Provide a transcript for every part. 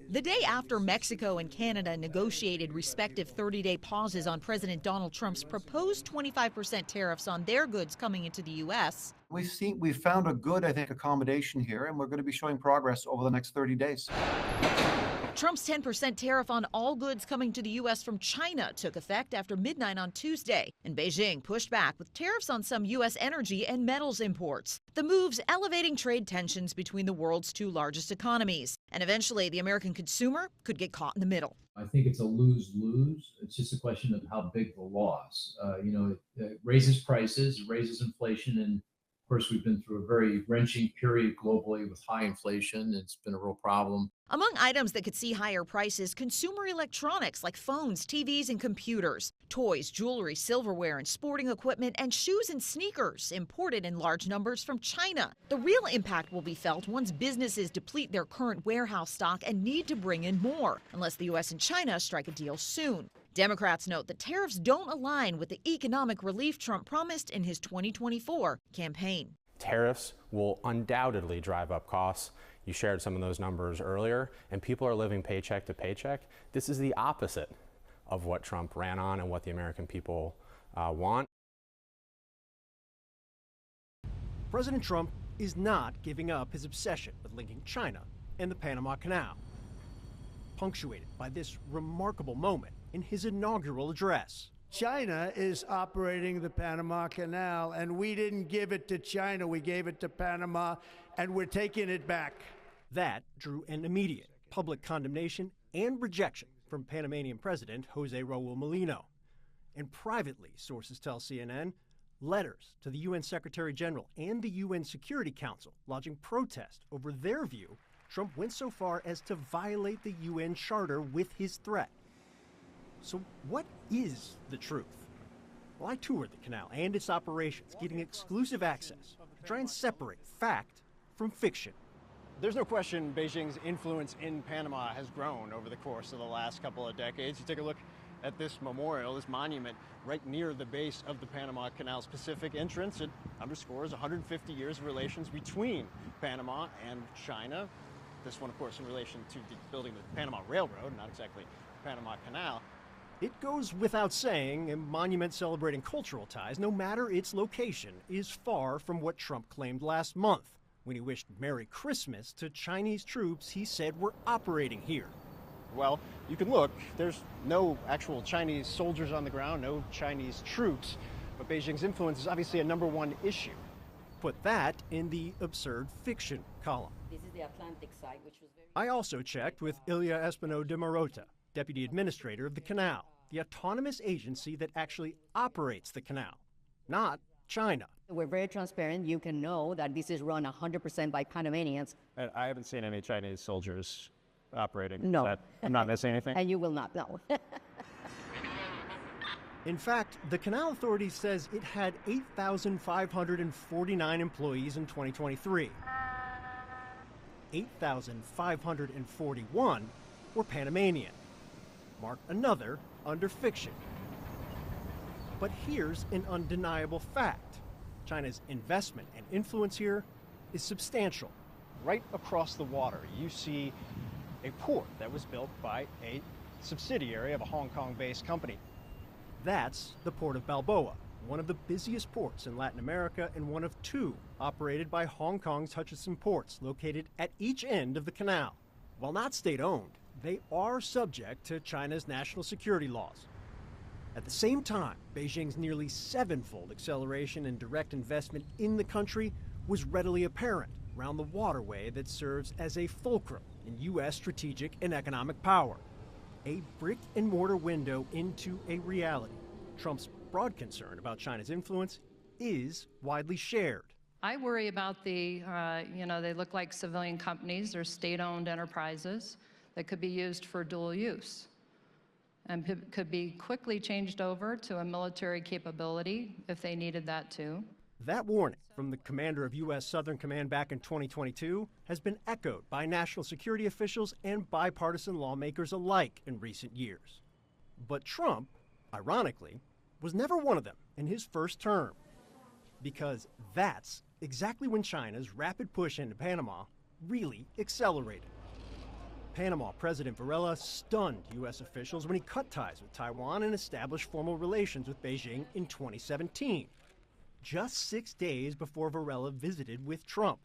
The day after Mexico and Canada negotiated respective 30-day pauses on President Donald Trump's proposed 25% tariffs on their goods coming into the U.S., we've found a good, I think, accommodation here, and we're going to be showing progress over the next 30 days. Trump's 10% tariff on all goods coming to the U.S. from China took effect after midnight on Tuesday, and Beijing pushed back with tariffs on some U.S. energy and metals imports. The moves elevating trade tensions between the world's two largest economies, and eventually the American consumer could get caught in the middle. I think it's a lose-lose. It's just a question of how big the loss. It raises prices, raises inflation, and of course, we've been through a very wrenching period globally with high inflation. It's been a real problem. Among items that could see higher prices, consumer electronics like phones, TVs, and computers, toys, jewelry, silverware, and sporting equipment, and shoes and sneakers imported in large numbers from China. The real impact will be felt once businesses deplete their current warehouse stock and need to bring in more, unless the U.S. and China strike a deal soon. Democrats note the tariffs don't align with the economic relief Trump promised in his 2024 campaign. Tariffs will undoubtedly drive up costs. You shared some of those numbers earlier, and people are living paycheck to paycheck. This is the opposite of what Trump ran on and what the American people want. President Trump is not giving up his obsession with linking China and the Panama Canal, punctuated by this remarkable moment in his inaugural address. China is operating the Panama Canal, and we didn't give it to China. We gave it to Panama, and we're taking it back. That drew an immediate public condemnation and rejection from Panamanian President Jose Raul Mulino. And privately, sources tell CNN, letters to the UN Secretary General and the UN Security Council lodging protest over their view Trump went so far as to violate the UN Charter with his threat. So what is the truth? Well, I toured the canal and its operations, getting exclusive access to try and separate fact from fiction. There's no question Beijing's influence in Panama has grown over the course of the last couple of decades. You take a look at this memorial, this monument, right near the base of the Panama Canal's Pacific entrance. It underscores 150 years of relations between Panama and China. This one, of course, in relation to the building of the Panama Railroad, not exactly Panama Canal. It goes without saying, a monument celebrating cultural ties, no matter its location, is far from what Trump claimed last month when he wished Merry Christmas to Chinese troops he said were operating here. Well, you can look. There's no actual Chinese soldiers on the ground, no Chinese troops, but Beijing's influence is obviously a #1 issue. Put that in the absurd fiction column. This is the Atlantic side, which was very... I also checked with Ilya Espino de Marota, Deputy Administrator of the Canal, the autonomous agency that actually operates the canal, not China. We're very transparent. You can know that this is run 100% by Panamanians. I haven't seen any Chinese soldiers operating. No. I'm not missing anything? And you will not know. In fact, the Canal Authority says it had 8,549 employees in 2023. 8,541 were Panamanian. Mark another under fiction. But here's an undeniable fact. China's investment and influence here is substantial. Right across the water, you see a port that was built by a subsidiary of a Hong Kong-based company. That's the Port of Balboa, one of the busiest ports in Latin America and one of 2 operated by Hong Kong's Hutchison ports located at each end of the canal. While not state-owned, they are subject to China's national security laws. At the same time, Beijing's nearly 7-fold acceleration in direct investment in the country was readily apparent around the waterway that serves as a fulcrum in U.S. strategic and economic power. A brick-and-mortar window into a reality. Trump's broad concern about China's influence is widely shared. I worry about they look like civilian companies. They're state-owned enterprises that could be used for dual use and could be quickly changed over to a military capability if they needed that too. That warning from the commander of U.S. Southern Command back in 2022 has been echoed by national security officials and bipartisan lawmakers alike in recent years. But Trump, ironically, was never one of them in his first term, because that's exactly when China's rapid push into Panama really accelerated. Panama President Varela stunned U.S. officials when he cut ties with Taiwan and established formal relations with Beijing in 2017, just 6 days before Varela visited with Trump,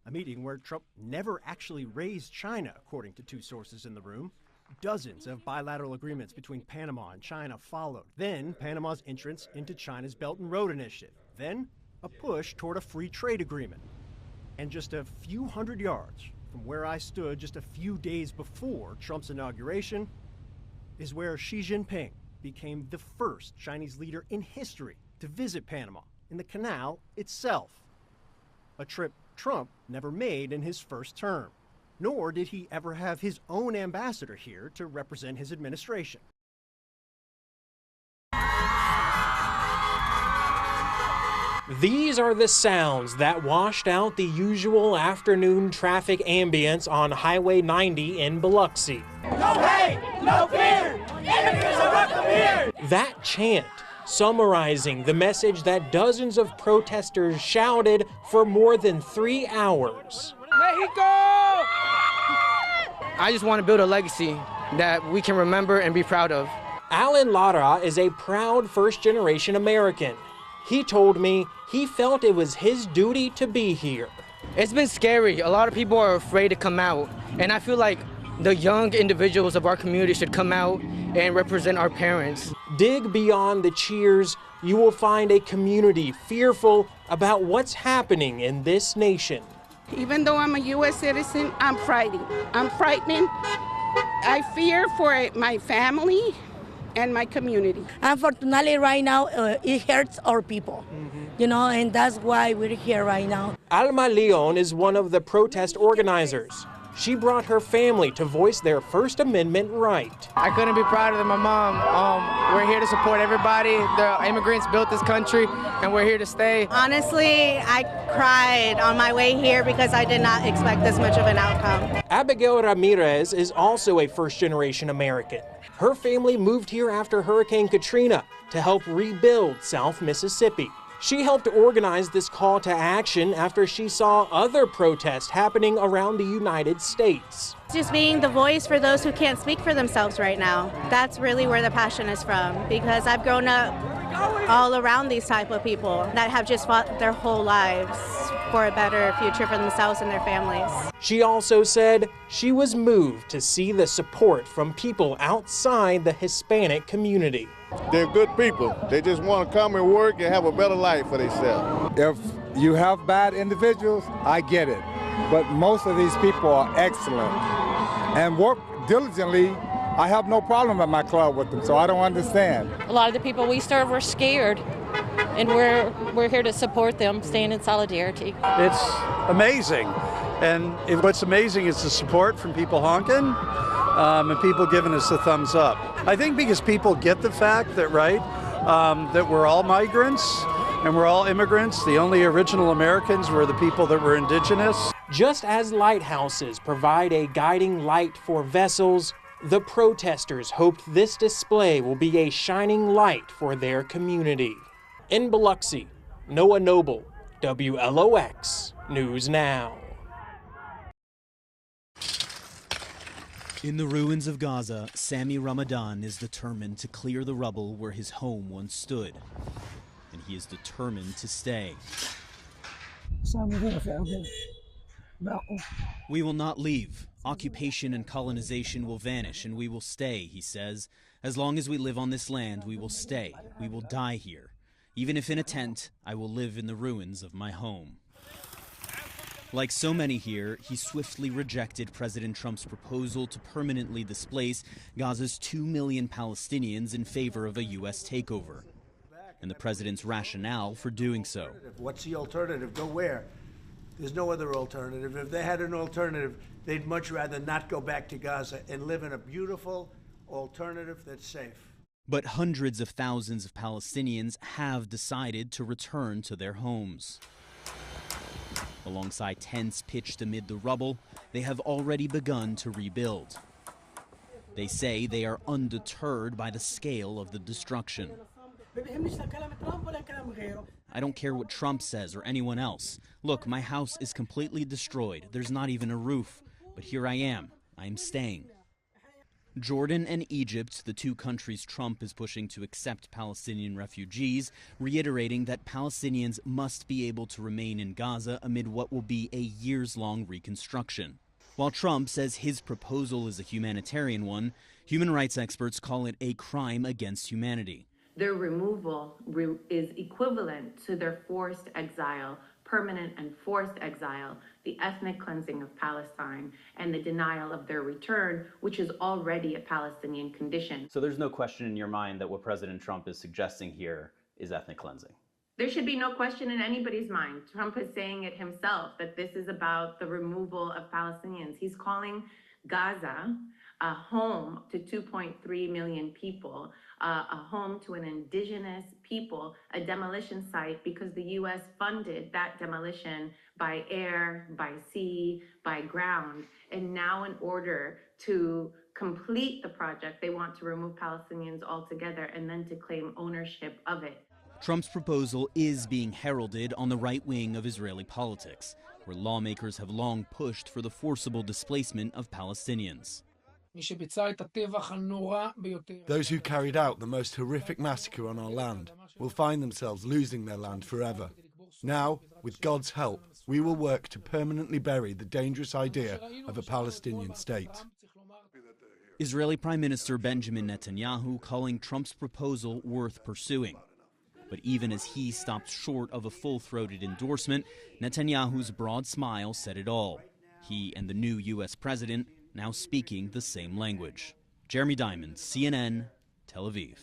a meeting where Trump never actually raised China, according to two sources in the room. Dozens of bilateral agreements between Panama and China followed. Then Panama's entrance into China's Belt and Road Initiative. Then a push toward a free trade agreement. And just a few hundred yards from where I stood just a few days before Trump's inauguration is where Xi Jinping became the first Chinese leader in history to visit Panama in the canal itself. A trip Trump never made in his first term. Nor did he ever have his own ambassador here to represent his administration. These are the sounds that washed out the usual afternoon traffic ambience on Highway 90 in Biloxi. No hate, no fear, immigrants are welcome here. That chant summarizing the message that dozens of protesters shouted for more than 3 hours. Mexico! I just want to build a legacy that we can remember and be proud of. Alan Lara is a proud first-generation American. He told me he felt it was his duty to be here. It's been scary. A lot of people are afraid to come out, and I feel like the young individuals of our community should come out and represent our parents. Dig beyond the cheers, you will find a community fearful about what's happening in this nation. Even though I'm a U.S. citizen, I'm frightened. I fear for my family and my community. Unfortunately, right now, it hurts our people, and that's why we're here right now. Alma Leon is one of the protest organizers. She brought her family to voice their First Amendment right. I couldn't be prouder than my mom. We're here to support everybody. The immigrants built this country, and we're here to stay. Honestly, I cried on my way here because I did not expect this much of an outcome. Abigail Ramirez is also a first-generation American. Her family moved here after Hurricane Katrina to help rebuild South Mississippi. She helped organize this call to action after she saw other protests happening around the United States. Just being the voice for those who can't speak for themselves right now. That's really where the passion is from, because I've grown up all around these type of people that have just fought their whole lives for a better future for themselves and their families. She also said she was moved to see the support from people outside the Hispanic community. They're good people. They just want to come and work and have a better life for themselves. If you have bad individuals, I get it. But most of these people are excellent and work diligently. I have no problem at my club with them, so I don't understand. A lot of the people we serve are scared, and we're here to support them, stand in solidarity. It's amazing. And what's amazing is the support from people honking and people giving us a thumbs up. I think because people get the fact that, that we're all migrants and we're all immigrants. The only original Americans were the people that were indigenous. Just as lighthouses provide a guiding light for vessels, the protesters hoped this display will be a shining light for their community. In Biloxi, Noah Noble, WLOX News Now. In the ruins of Gaza, Sami Ramadan is determined to clear the rubble where his home once stood. And he is determined to stay. We will not leave. Occupation and colonization will vanish, and we will stay, he says. As long as we live on this land, we will stay. We will die here. Even if in a tent, I will live in the ruins of my home. Like so many here, he swiftly rejected President Trump's proposal to permanently displace Gaza's 2 million Palestinians in favor of a U.S. takeover, and the president's rationale for doing so. What's the alternative? Go where? There's no other alternative. If they had an alternative, they'd much rather not go back to Gaza and live in a beautiful alternative that's safe. But hundreds of thousands of Palestinians have decided to return to their homes. Alongside tents pitched amid the rubble, they have already begun to rebuild. They say they are undeterred by the scale of the destruction. I don't care what Trump says or anyone else. Look, my house is completely destroyed. There's not even a roof. But here I am. I'm staying. Jordan and Egypt, the two countries Trump is pushing to accept Palestinian refugees, reiterating that Palestinians must be able to remain in Gaza amid what will be a years-long reconstruction. While Trump says his proposal is a humanitarian one, human rights experts call it a crime against humanity. Their removal is equivalent to their forced exile, permanent and forced exile, the ethnic cleansing of Palestine, and the denial of their return, which is already a Palestinian condition. So there's no question in your mind that what President Trump is suggesting here is ethnic cleansing? There should be no question in anybody's mind. Trump is saying it himself, that this is about the removal of Palestinians. He's calling Gaza a home to 2.3 million people, a home to an indigenous people, a demolition site, because the U.S. funded that demolition by air, by sea, by ground. And now in order to complete the project, they want to remove Palestinians altogether and then to claim ownership of it. Trump's proposal is being heralded on the right wing of Israeli politics, where lawmakers have long pushed for the forcible displacement of Palestinians. Those who carried out the most horrific massacre on our land will find themselves losing their land forever. Now, with God's help, we will work to permanently bury the dangerous idea of a Palestinian state. Israeli Prime Minister Benjamin Netanyahu calling Trump's proposal worth pursuing. But even as he stopped short of a full-throated endorsement, Netanyahu's broad smile said it all. He and the new U.S. president now speaking the same language. Jeremy Diamond, CNN, Tel Aviv.